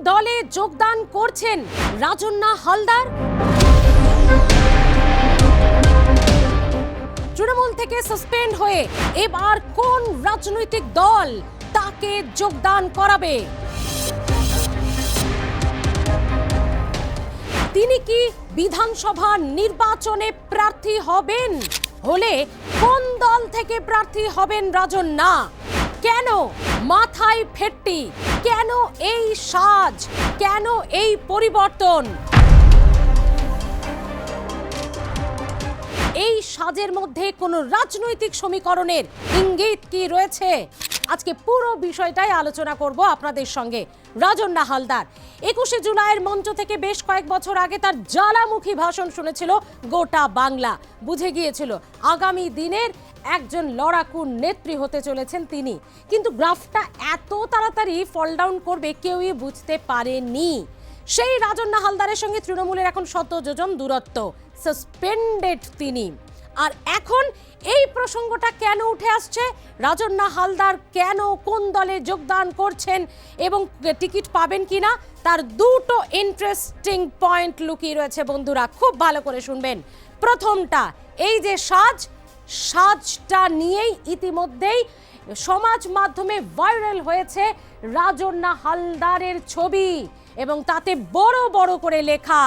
দলে যোগদান করছেন রাজন্না হালদার? তৃণমূল থেকে সাসপেন্ড হয়ে এবার কোন রাজনৈতিক দল তাকে যোগদান করাবে? তিনি কি বিধানসভা নির্বাচনে প্রার্থী হবেন? হলে কোন দল থেকে প্রার্থী হবেন রাজন্না? কেন মাথায় ফেটটি? কেন এই সাজ? কেন এই পরিবর্তন? এই সাজের মধ্যে কোনো রাজনৈতিক সমীকরণের ইঙ্গিত কি রয়েছে? আজকে পুরো বিষয়টাই আলোচনা করব আপনাদের সঙ্গে। রাজন্না হালদার 21শে জুলাইয়ের মঞ্চ থেকে বেশ কয়েক বছর আগে তার জ্বালামুখী ভাষণ শুনেছিল গোটা বাংলা। বুঝে গিয়েছিল আগামী দিনের একজন লড়াকু নেত্রী হতে চলেছেন তিনি। কিন্তু গ্রাফটা এত তাড়াতাড়ি ফল ডাউন করবে কেউই বুঝতে পারেনি। সেই রাজন্না হালদারের সঙ্গে তৃণমূলের এখন 100 যোজন দূরত্ব। সাসপেন্ডেড তিনি। আর এখন এই প্রসঙ্গটা কেন উঠে আসছে? রাজন্না হালদার কেন কোন দলে যোগদান করছেন এবং টিকিট পাবেন কিনা, তার দুটো ইন্টারেস্টিং পয়েন্ট লুকিয়ে রয়েছে বন্ধুরা, খুব ভালো করে শুনবেন। প্রথমটা, এই যে সাজটা নিয়েই ইতিমধ্যেই সমাজ মাধ্যমে ভাইরাল হয়েছে রাজন্না হালদারের ছবি এবং তাতে বড় বড় করে লেখা,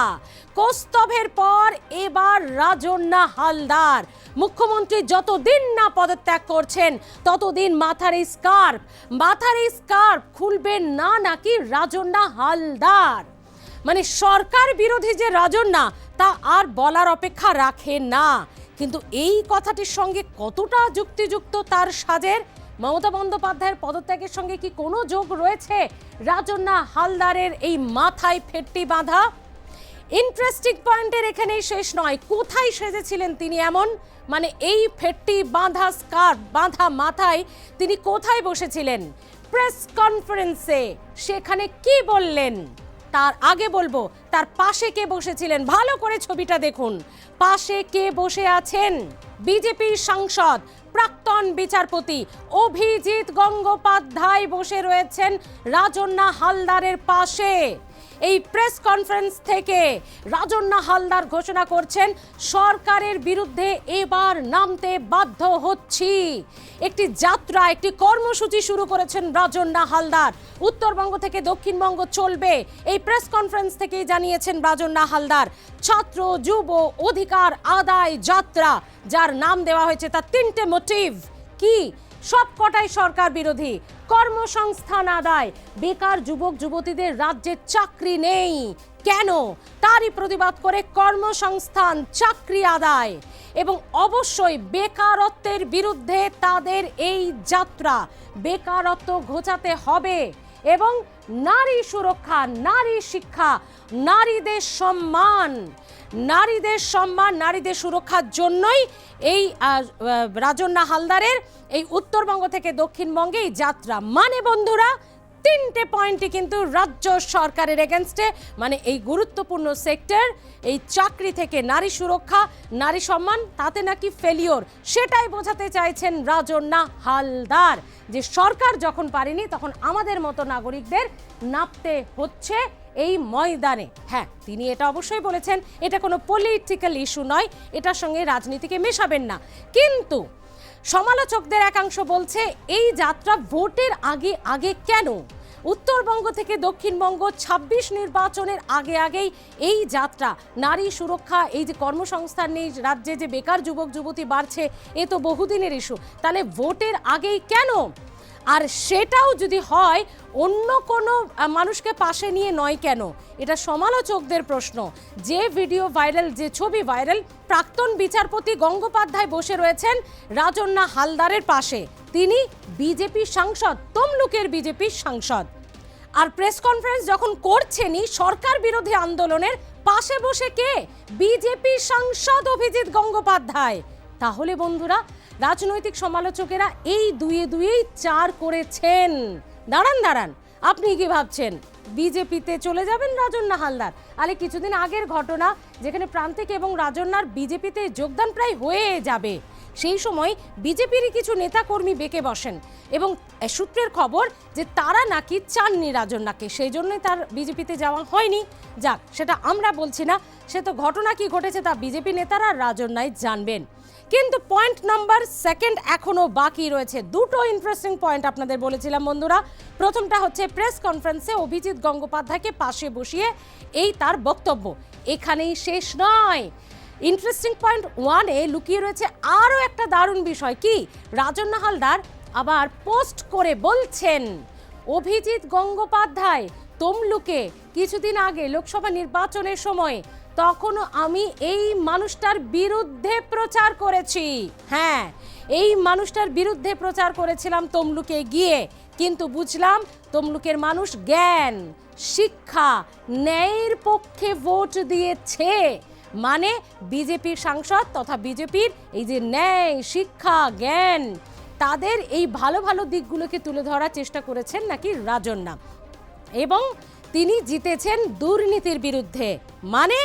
কৌস্তভের পর এবার রাজন্না হালদার। মুখ্যমন্ত্রী যতদিন না পদত্যাগ করছেন ততদিন মাথার এই স্কার্ফ খুলবেন না নাকি রাজন্না হালদার। মানে সরকার বিরোধী যে রাজন্না তা আর বলার অপেক্ষা রাখে না। কিন্তু এই কথাটির সঙ্গে কতটা যুক্তিযুক্ত তার সাজের? মমতা বন্দ্যোপাধ্যায়ের পদত্যাগের সঙ্গে কি কোনো যোগ রয়েছে রাজন্না হালদারের এই মাথায় ফেটটি বাঁধা? ইন্টারেস্টিং পয়েন্টের এখানেই শেষ নয়, কোথায় সেজেছিলেন তিনি এমন? মানে এই ফেটটি বাঁধা স্কার্ফ বাঁধা মাথায় তিনি কোথায় বসেছিলেন? প্রেস কনফারেন্সে। সেখানে কি বললেন তার আগে বলবো তার পাশে কে বসেছিলেন। ভালো করে ছবিটা দেখুন, পাশে কে বসে আছেন? বিজেপি সাংসদ প্রাক্তন বিচারপতি অভিজিৎ গঙ্গোপাধ্যায় বসে রয়েছেন রাজন্না হালদারের পাশে। এই প্রেস কনফারেন্স থেকে রাজন্না হালদার ঘোষণা করছেন সরকারের বিরুদ্ধে এবার নামতে বাধ্য হচ্ছি। একটি যাত্রা, একটি কর্মসূচি শুরু করেছেন রাজন্না হালদার। উত্তরবঙ্গ থেকে দক্ষিণবঙ্গ চলবে, এই প্রেস কনফারেন্স থেকেই জানিয়েছেন রাজন্না হালদার। ছাত্র যুব অধিকার আদায় যাত্রা, যার নাম দেওয়া হয়েছে তার 3টে মোটিভ। কি? সব কটাই সরকার বিরোধী। কর্মসংস্থান আদায়, বেকার যুবক যুবতীদের রাজ্যে চাকরি নেই কেন, তারই প্রতিবাদ করে কর্মসংস্থান, চাকরি আদায় এবং অবশ্যই বেকারত্বের বিরুদ্ধে তাদের এই যাত্রা। বেকারত্ব ঘোচাতে হবে এবং নারী সুরক্ষা, নারী শিক্ষা, নারীদের সম্মান, নারীদের সুরক্ষার জন্যই এই রাজন্না হালদারের এই উত্তরবঙ্গ থেকে দক্ষিণবঙ্গে এই যাত্রা। মানে বন্ধুরা 3টে পয়েন্টই কিন্তু রাজ্য সরকারের এগেনস্টে। মানে এই গুরুত্বপূর্ণ সেক্টর, এই চাকরি থেকে নারী সুরক্ষা, নারী সম্মান, তাতে নাকি ফেলিওর। সেটাই বোঝাতে চাইছেন রাজন্না হালদার যে সরকার যখন পারেনি তখন আমাদের মতো নাগরিকদের নামতে হচ্ছে এই ময়দানে। হ্যাঁ, তিনি এটা অবশ্যই বলেছেন এটা কোনো পলিটিক্যাল ইস্যু নয়, এটার সঙ্গে রাজনীতিকে মেশাবেন না। কিন্তু সমালোচকদের একাংশ বলছে এই যাত্রা ভোটের আগে কেন? উত্তরবঙ্গ থেকে দক্ষিণবঙ্গ 26 নির্বাচনের আগেই এই যাত্রা। নারী সুরক্ষা, এই যে কর্মসংস্থান নেই রাজ্যে, যে বেকার যুবক যুবতী বাড়ছে, এ তো বহুদিনের ইস্যু। তাহলে ভোটের আগেই কেন? আর সেটাও যদি হয় অন্য কোনো মানুষকে পাশে নিয়ে নয় কেন? এটা সমালোচকদের প্রশ্ন। যে ভিডিও ভাইরাল, যে ছবি ভাইরাল, প্রাক্তন বিচারপতি গঙ্গোপাধ্যায় বসে রয়েছেন রাজন্না হালদারের পাশে। তিনি বিজেপি সাংসদ, তমলুকের বিজেপি সাংসদ। আর প্রেস কনফারেন্স যখন করছেনই সরকার বিরোধী আন্দোলনের, পাশে বসে কে? বিজেপি সাংসদ অভিজিৎ গঙ্গোপাধ্যায়। তাহলে বন্ধুরা রাজনৈতিক সমালোচকেরা এই দুয়েই 4 করেছেন। দাঁড়ান, আপনি কি ভাবছেন বিজেপিতে চলে যাবেন রাজন্না হালদার? আরে কিছুদিন আগের ঘটনা, যেখানে প্রান্তিক এবং রাজন্নার বিজেপিতে যোগদান প্রায় হয়ে যাবে। সেই সময় বিজেপিরই কিছু নেতাকর্মী বেঁকে বসেন এবং সূত্রের খবর যে তারা নাকি চাননি রাজন্যাকে, সেই জন্যই তার বিজেপিতে যাওয়া হয়নি। যাক, সেটা আমরা বলছি না, সে তো ঘটনা কি ঘটেছে তা বিজেপি নেতারা রাজন্যাই জানবেন। কিন্তু পয়েন্ট নাম্বার সেকেন্ড এখনো বাকি রয়েছে। দুটো ইন্টারেস্টিং পয়েন্ট আপনাদের বলেছিলাম বন্ধুরা। প্রথমটা হচ্ছে প্রেস কনফারেন্সে অভিজিৎ গঙ্গোপাধ্যায়কে পাশে বসিয়ে এই তার বক্তব্য। এখানেই শেষ নয়। ইন্টারেস্টিং পয়েন্ট ওয়ানে লুকিয়ে রয়েছে আরও একটা দারুণ বিষয়। কি, রাজন্না হালদার আবার পোস্ট করে বলছেন অভিজিৎ গঙ্গোপাধ্যায় তমলুকে কিছুদিন আগে লোকসভা নির্বাচনের সময় তখনও আমি এই মানুষটার বিরুদ্ধে প্রচার করেছি। হ্যাঁ, এই মানুষটার বিরুদ্ধে প্রচার করেছিলাম তমলুকে গিয়ে, কিন্তু বুঝলাম তমলুকের মানুষ জ্ঞান, শিক্ষা, ন্যায়ের পক্ষে ভোট দিয়েছে। মানে বিজেপির সাংসদ তথা বিজেপির এই যে ন্যায়, শিক্ষা, জ্ঞান, তাদের এই ভালো ভালো দিকগুলোকে তুলে ধরার চেষ্টা করেছেন নাকি রাজন্না। এবং তিনি জিতেছেন দুর্নীতির বিরুদ্ধে। মানে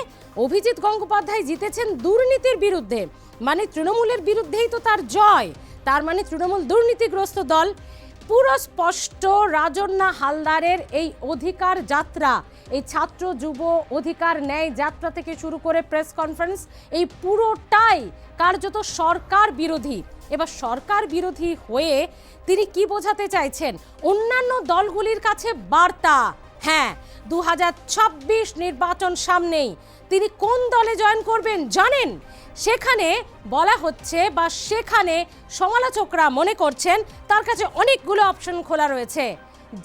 অভিজিৎ গঙ্গোপাধ্যায় জিতেছেন দুর্নীতির বিরুদ্ধে, মানে তৃণমূলের বিরুদ্ধেই তো তার জয়। তার মানে তৃণমূল দুর্নীতিগ্রস্ত দল। পুরো স্পষ্ট রাজন্না হালদারের এই অধিকার যাত্রা, এই ছাত্র যুব অধিকার ন্যায় যাত্রা থেকে শুরু করে প্রেস কনফারেন্স, এই পুরোটাই কার্যত সরকার বিরোধী। এবার সরকার বিরোধী হয়ে তিনি কি বোঝাতে চাইছেন? অন্যান্য দলগুলির কাছে বার্তা, হ্যাঁ 2026 নির্বাচন সামনেই, তিনি কোন দলে জয়েন করবেন জানেন? সেখানে বলা হচ্ছে বা সেখানে সমালোচকরা মনে করছেন তার কাছে অনেকগুলো অপশন খোলা রয়েছে।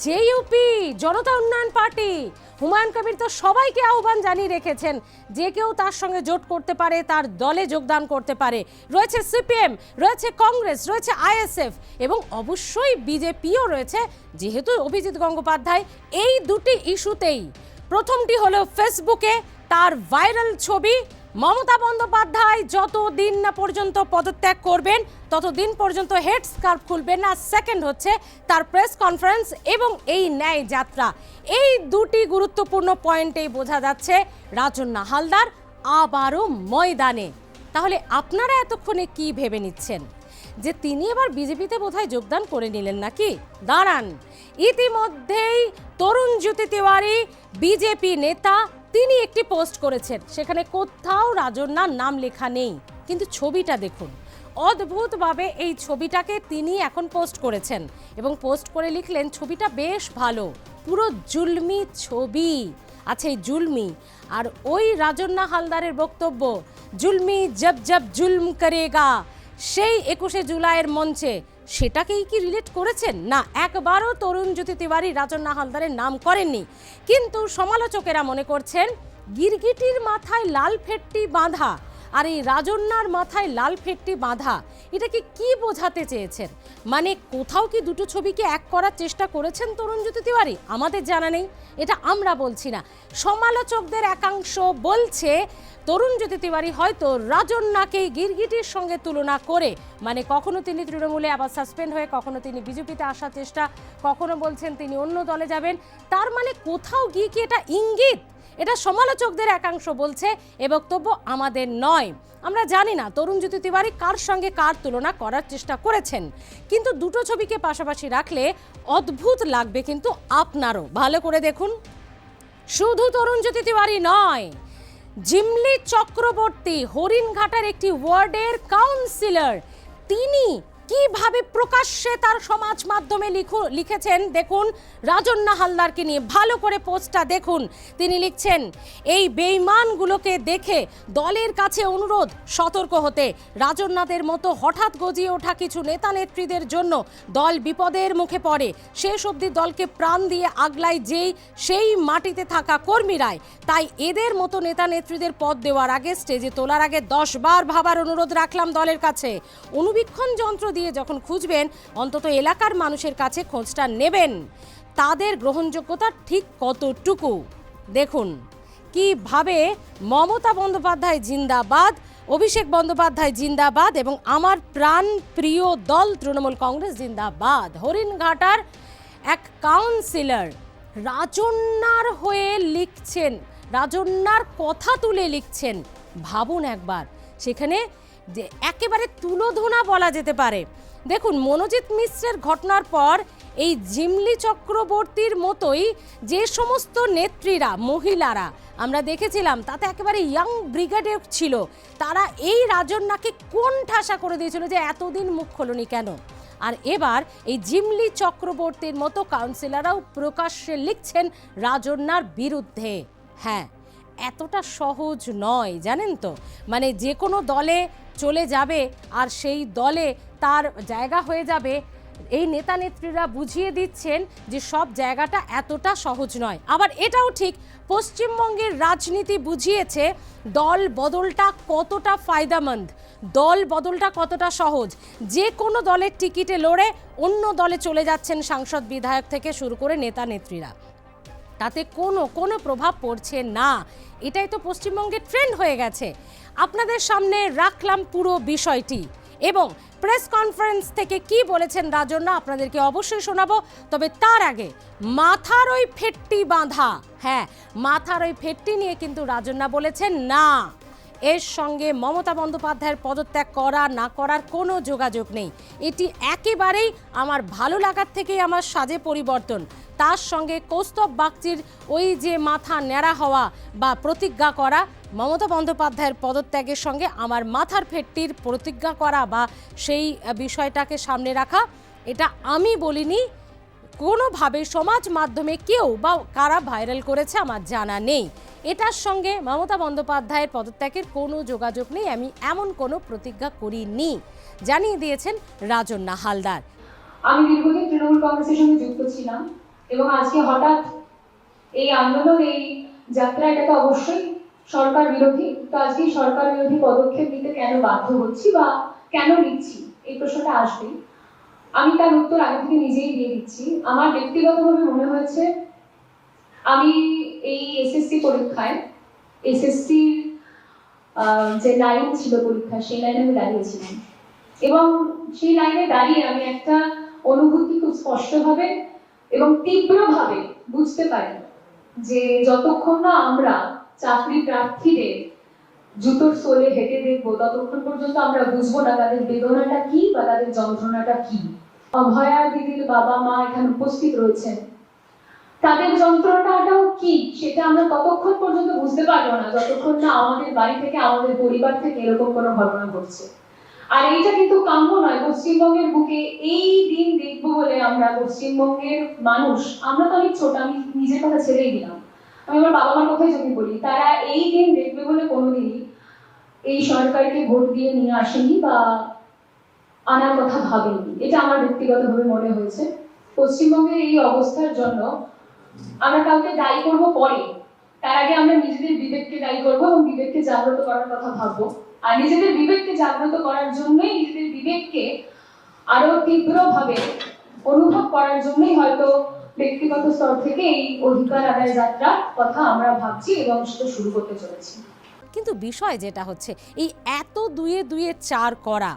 জেইউপি, জনতা উন্নয়ন পার্টি, হুমায়ুন কবির তো সবাইকে আহ্বান জানিয়ে রেখেছেন যে কেউ তার সঙ্গে জোট করতে পারে, তার দলে যোগদান করতে পারে। রয়েছে সিপিএম, রয়েছে কংগ্রেস, রয়েছে আইএসএফ এবং অবশ্যই বিজেপিও রয়েছে। যেহেতু অভিজিৎ গঙ্গোপাধ্যায় এই দুটি ইস্যুতেই, প্রথমটি হলো ফেসবুকে তার ভাইরাল ছবি, মমতা বন্দ্যোপাধ্যায় যতদিন না পর্যন্ত পদত্যাগ করবেন ততদিন পর্যন্ত হেড স্কার্ফ খুলবেন না। সেকেন্ড হচ্ছে তার প্রেস কনফারেন্স এবং এই ন্যায় যাত্রা। এই দুটি গুরুত্বপূর্ণ পয়েন্টেই বোঝা যাচ্ছে রাজন্না হালদার আবারও ময়দানে। তাহলে আপনারা এতক্ষণে কি ভেবে নিচ্ছেন? যে তিনি এবার বিজেপিতে বোধহয় যোগদান করে নিলেন নাকি? দাঁড়ান, ইতিমধ্যেই তরুণ জ্যোতি তিওয়ারি বিজেপি নেতা, তিনি একটি পোস্ট করেছেন, সেখানে কোথাও রাজন্নার নাম লেখা নেই, কিন্তু ছবিটা দেখুন। অদ্ভুতভাবে এই ছবিটাকে তিনি এখন পোস্ট করেছেন এবং পোস্ট করে লিখলেন ছবিটা বেশ ভালো, পুরো জুলমি ছবি। আচ্ছা, এই জুলমি আর ওই রাজন্না হালদারের বক্তব্য, জুলমি জব জব জুলম করেগা, সেই 21শে জুলাইয়ের মঞ্চে, সেটাকেই কি রিলেট করেছেন? না, একবারও তরুণ জ্যোতি তিওয়ারি রাজন্না হালদারের নাম করেননি। কিন্তু সমালোচকেরা মনে করছেন গিরগিটির মাথায় লাল ফেটটি বাঁধা আর এই রাজন্নার মাথায় লাল ফেটটি বাঁধা, এটাকে কি বোঝাতে চেয়েছেন? মানে কোথাও কি দুটো ছবিকে এক করার চেষ্টা করেছেন তরুণ জ্যোতি তিওয়ারি? আমাদের জানা নেই, এটা আমরা বলছি না। সমালোচকদের একাংশ বলছে তরুণ জ্যোতি তিওয়ারি হয়তো রাজন্নাকেই গিরগিটির সঙ্গে তুলনা করে, মানে কখনো তিনি তৃণমূলে আবার সাসপেন্ড হয়ে, কখনো তিনি বিজেপিতে আসার চেষ্টা, কখনো বলছেন তিনি অন্য দলে যাবেন। তার মানে কোথাও গিয়ে কি এটা ইঙ্গিত? এটা সমালোচকদের একাংশ বলছে, এ বক্তব্য আমাদের নয়। আমরা জানি না তরুণ জ্যোতি তিওয়ারি কার সঙ্গে কার তুলনা করার চেষ্টা করেছেন, কিন্তু দুটো ছবিকে পাশাপাশি রাখলে অদ্ভুত লাগবে কিন্তু আপনারও। ভালো করে দেখুন, শুধু তরুণ জ্যোতি তিওয়ারি নয়, জিমলি চক্রবর্তী, হরিণঘাটার একটি ওয়ার্ডের কাউন্সিলর, তিনি কিভাবে প্রকাশ্যে তার সমাজ মাধ্যমে লিখেছেন দেখুন রাজন্না হালদারকে নিয়ে। ভালো করে পোস্টটা দেখুন। তিনি লিখছেন, এই বেঈমানগুলোকে দেখে দলের কাছে অনুরোধ সতর্ক হতে। রাজন্নাদের মতো হঠাৎ গজিয়ে ওঠা কিছু নেতা নেত্রীদের জন্য দল বিপদের মুখে পড়ে। শেষ অবধি দলকে প্রাণ দিয়ে আগলায় সেই মাটিতে থাকা কর্মীরাই। তাই এদের মতো নেতা নেত্রীদের পদ দেওয়ার আগে, স্টেজে তোলার আগে 10 বার ভাবার অনুরোধ রাখলাম দলের কাছে। অনুবীক্ষণ যন্ত্র দিয়ে যখন খুঁজবেন, অন্তত এলাকার মানুষের কাছে খোঁজটা নেবেন, তাদের গ্রহণযোগ্যতা ঠিক কতটুকু। দেখুন কিভাবে মমতা বন্দ্যোপাধ্যায় জিন্দাবাদ, অভিষেক বন্দ্যোপাধ্যায় জিন্দাবাদ এবং আমার প্রাণ প্রিয় দল তৃণমূল কংগ্রেস জিন্দাবাদ। হরিণঘাটার এক কাউন্সিলর রাজন্নার হয়ে লিখছেন, রাজন্নার কথা তুলে লিখছেন। ভাবুন একবার, সেখানে যে একেবারে তুলোধনা বলা যেতে পারে। দেখুন, মনোজিৎ মিশ্রের ঘটনার পর এই জিমলি চক্রবর্তীর মতোই যে সমস্ত নেত্রীরা, মহিলারা আমরা দেখেছিলাম, তাতে একেবারে ইয়াং ব্রিগেডে ছিল, তারা এই রাজন্যাকে কোন ঠাসা করে দিয়েছিল যে এতদিন মুখ খোলনি কেন। আর এবার এই জিমলি চক্রবর্তীর মতো কাউন্সিলররাও প্রকাশ্যে লিখছেন রাজন্যার বিরুদ্ধে। হ্যাঁ, এতটা সহজ নয় জানেন তো, মানে যে কোনো দলে চলে যাবে আর সেই দলে তার জায়গা হয়ে যাবে, এই নেতা নেত্রীরা বুঝিয়ে দিচ্ছেন যে সব জায়গাটা এতটা সহজ নয়। আবার এটাও ঠিক, পশ্চিমবঙ্গের রাজনীতি বুঝিয়েছে দল বদলটা কতটা ফায়দামন্দ, দল বদলটা কতটা সহজ। যে কোনো দলের টিকিটে লড়ে অন্য দলে চলে যাচ্ছেন সাংসদ বিধায়ক থেকে শুরু করে নেতা নেত্রীরা, তাতে কোনো প্রভাব পড়ছে না। এটাই তো পশ্চিমবঙ্গের ট্রেন্ড হয়ে গেছে। আপনাদের সামনে রাখলাম পুরো বিষয়টি, এবং প্রেস কনফারেন্স থেকে কি বলেছেন রাজন্যা আপনাদেরকে অবশ্যই শোনাবো। তবে তার আগে মাথার ওই ফেটটি বাঁধা, হ্যাঁ, মাথার ওই ফেটটি নিয়ে কিন্তু রাজন্যা বলেছেন না, এর সঙ্গে মমতা বন্দ্যোপাধ্যায়ের পদত্যাগ করা না করার কোনো যোগাযোগ নেই। এটি একেবারেই আমার ভালো লাগার থেকেই আমার সাজে পরিবর্তন। তার সঙ্গে কৌস্তব বাগচির ওই যে মাথা ন্যাড়া হওয়া বা প্রতিজ্ঞা করা, মমতা বন্দ্যোপাধ্যায়ের পদত্যাগের সঙ্গে আমার মাথার ফেটটির প্রতিজ্ঞা করা বা সেই বিষয়টাকে সামনে রাখা, এটা আমি বলিনি, কোনোভাবে সমাজ মাধ্যমে কেউ বা কারা ভাইরাল করেছে আমার জানা নেই। এটার সঙ্গে মমতা বন্দ্যোপাধ্যায়ের পদত্যাগের কোনো যোগাযোগ নেই, আমি এমন কোনো প্রতিজ্ঞা করিনি, জানিয়ে দিয়েছেন রাজন্যা হালদার। আমি দীর্ঘদিন তৃণমূল কংগ্রেসের সঙ্গে যুক্ত ছিলাম এবং আজকে হঠাৎ এই আন্দোলন, এই যাত্রা, এটা তো অবশ্যই সরকার বিরোধী। তো আজকে সরকার বিরোধী পদক্ষেপ নিতে কেন বাধ্য হচ্ছি বা কেন নিচ্ছি, এই প্রশ্নটা আসবে। আমি তার উত্তর আগে থেকে নিজেই দিয়ে দিচ্ছি। আমার ব্যক্তিগতভাবে মনে হয়েছে, আমি এই এসএসসি পরীক্ষায়, এসএসসির যে লাইন ছিল পরীক্ষা, সেই লাইনে আমি দাঁড়িয়েছিলাম এবং সেই লাইনে দাঁড়িয়ে আমি একটা অনুভূতি খুব স্পষ্টভাবে এবং তীব্রভাবে বুঝতে পারি যে যতক্ষণ না আমরা চাকরি প্রার্থীদের জুতোর সোলে হেঁটে দেখবো, ততক্ষণ পর্যন্ত আমরা বুঝবো না তাদের বেদনাটা কি বা তাদের যন্ত্রণাটা কি। অভয়া দিদির বাবা মা এখানে উপস্থিত রয়েছেন, তাদের যন্ত্রণাটাও কি সেটা আমরা ততক্ষণ পর্যন্ত বুঝতে পারবো না যতক্ষণ না আমাদের বাড়ি থেকে, আমাদের পরিবার থেকে এরকম কোনো ঘটনা ঘটছে। আর এইটা কিন্তু কাম্য নয়। পশ্চিমবঙ্গের বুকে এই দিন দেখবো বলে আমরা, পশ্চিমবঙ্গের মানুষ, আমরা তো অনেক ছোট, আমি নিজের কথা ছেড়েই দিলাম, আমি আমার বাবা মার কথাই যদি বলি, তারা এই দিন দেখবে বলে কোনোদিনই এই সরকারকে ভোট দিয়ে নিয়ে আসেনি বা আনার কথা ভাবেনি। এটা আমার ব্যক্তিগতভাবে মনে হয়েছে। পশ্চিমবঙ্গের এই অবস্থার জন্য আমরা কাউকে দায়ী করবো পরে, তার আগে আমরা নিজেদের বিবেককে দায়ী করবো এবং বিবেককে জাগ্রত করার কথা ভাববো। আর নিজেদের বিবেককে জাগ্রত করার জন্যই, নিজেদের বিবেককে আরো তীব্রভাবে অনুভব করার জন্যই হয়তো ব্যক্তিগত স্তর থেকে এই অধিকার আদায় যাত্রার কথা আমরা ভাবছি এবং সেটা শুরু করতে চলেছি। কিন্তু বিষয় যেটা হচ্ছে, এই এত দুয়ে দুয়ে চার করা,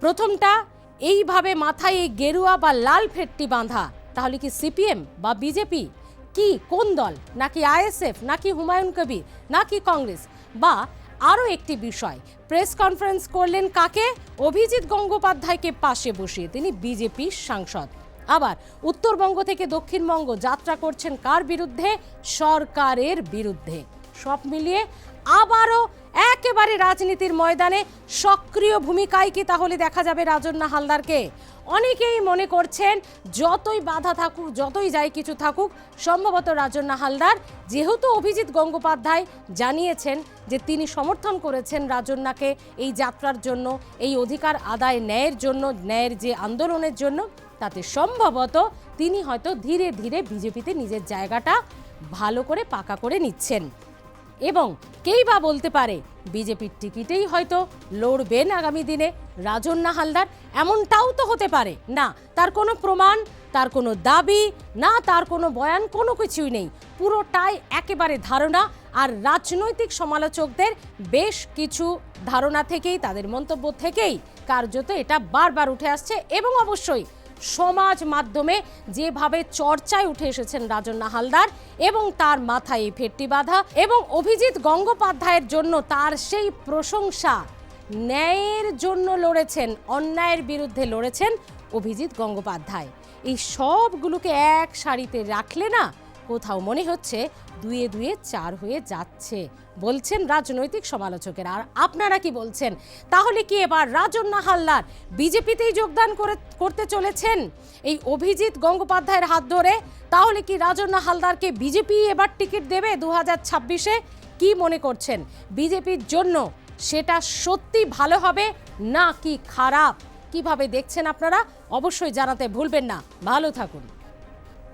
প্রথমটা এইভাবে মাথায় এই গেরুয়া বা লাল ফেটটি বাঁধা, তাহলে কি সিপিএম বা বিজেপি, কি কোন দল, নাকি আইএসএফ, নাকি হুমায়ুন কবির, নাকি কংগ্রেস? বা আরও একটি বিষয়, প্রেস কনফারেন্স করলেন কাকে? অভিজিৎ গঙ্গোপাধ্যায়কে পাশে বসিয়ে, তিনি বিজেপির সাংসদ। আবার উত্তরবঙ্গ থেকে দক্ষিণবঙ্গ যাত্রা করছেন কার বিরুদ্ধে? সরকারের বিরুদ্ধে। সব মিলিয়ে আবারও একেবারে রাজনীতির ময়দানে সক্রিয় ভূমিকায় কি তাহলে দেখা যাবে রাজন্যা হালদারকে? অনেকেই মনে করছেন যতই বাধা থাকুক, যতই যাই কিছু থাকুক, সম্ভবত রাজন্যা হালদার, যেহেতু অভিজিৎ গঙ্গোপাধ্যায় জানিয়েছেন যে তিনি সমর্থন করেছেন রাজন্যাকে এই যাত্রার জন্য, এই অধিকার আদায় ন্যায়ের জন্য, ন্যায়ের যে আন্দোলনের জন্য, তাতে সম্ভবত তিনি হয়তো ধীরে ধীরে বিজেপিতে নিজের জায়গাটা ভালো করে পাকা করে নিচ্ছেন। এবং কেই বা বলতে পারে বিজেপির টিকিটেই হয়তো লড়বেন আগামী দিনে রাজন্যা হালদার, এমনটাও তো হতে পারে। না তার কোনো প্রমাণ, তার কোনো দাবি না, তার কোনো বয়ান, কোনো কিছুই নেই, পুরোটাই একেবারে ধারণা। আর রাজনৈতিক সমালোচকদের বেশ কিছু ধারণা থেকেই, তাদের মন্তব্য থেকেই কার্যত এটা বারবার উঠে আসছে। এবং অবশ্যই সমাজ মাধ্যমে যেভাবে চর্চায় উঠে এসেছেন রাজন্যা হালদার এবং তার মাথায় ফেটটি বাঁধা, এবং অভিজিৎ গঙ্গোপাধ্যায়ের জন্য তার সেই প্রশংসা, ন্যায়ের জন্য লড়েছেন, অন্যায়ের বিরুদ্ধে লড়েছেন অভিজিৎ গঙ্গোপাধ্যায়। এই সবগুলোকে এক সারিতে রাখলে না কোথাও মনে হচ্ছে দুয়ে দুয়ে চার হয়ে যাচ্ছে, বলছেন রাজনৈতিক সমালোচকেরা। আর আপনারা কি বলছেন? তাহলে কি এবার রাজন্না হালদার বিজেপিতেই যোগদান করতে চলেছেন এই অভিজিৎ গঙ্গোপাধ্যায়ের হাত ধরে? তাহলে কি রাজন্না হালদারকে বিজেপি এবার টিকিট দেবে 2026-এ? কি মনে করছেন, বিজেপির জন্য সেটা সত্যি ভালো হবে না কি খারাপ? কিভাবে দেখছেন আপনারা? অবশ্যই জানাতে ভুলবেন না। ভালো থাকুন।